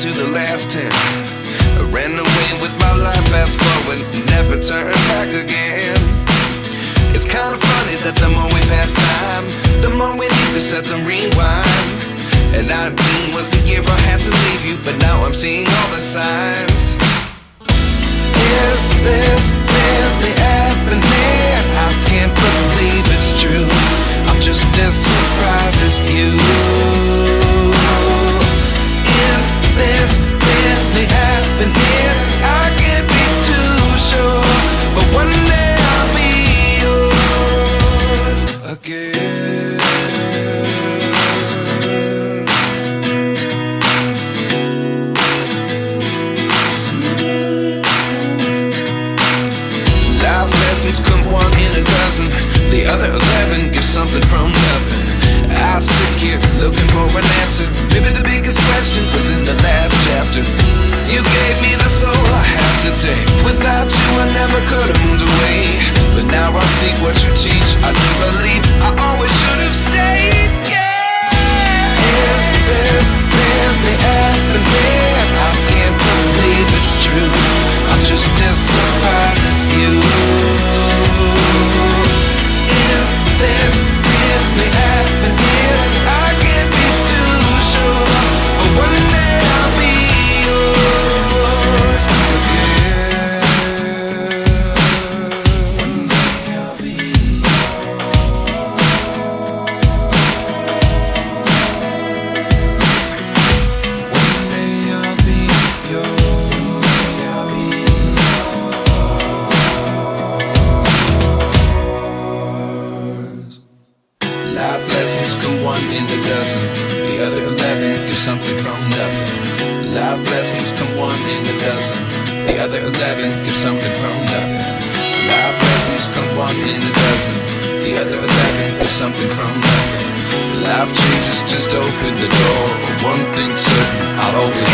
to the last 10. I ran away with my life, fast forward, never turn back again. It's kinda funny that the more we pass time, the more we need to set them rewind. And 19 was the year I had to leave you, but now I'm seeing all the signs. Is this really happening? I can't believe it's true. I'm just as surprised as you. Is this really happening? I can't be too sure, but one day I'll be yours again. Life lessons come one in a dozen. The other 11 get something from nothing. I sit here looking for an answer. Maybe the biggest question was in the last chapter. You gave me the soul I have today. Without you I never could have moved away. But now I see what you teach. I do believe I always should have stayed. Yeah. Is this really happening? I can't believe it's true. I'm just as surprised as you. Is this really happening? I can't be too sure, but one day I'll be yours again. One day I'll be yours. One day I'll be yours. I'll be yours. Life lessons come one in a dozen. The other 11 get something from nothing. Life lessons come one in a dozen. The other 11 get something from nothing. Life lessons come one in a dozen. The other 11 get something from nothing. Life changes just open the door. One thing's certain, I'll always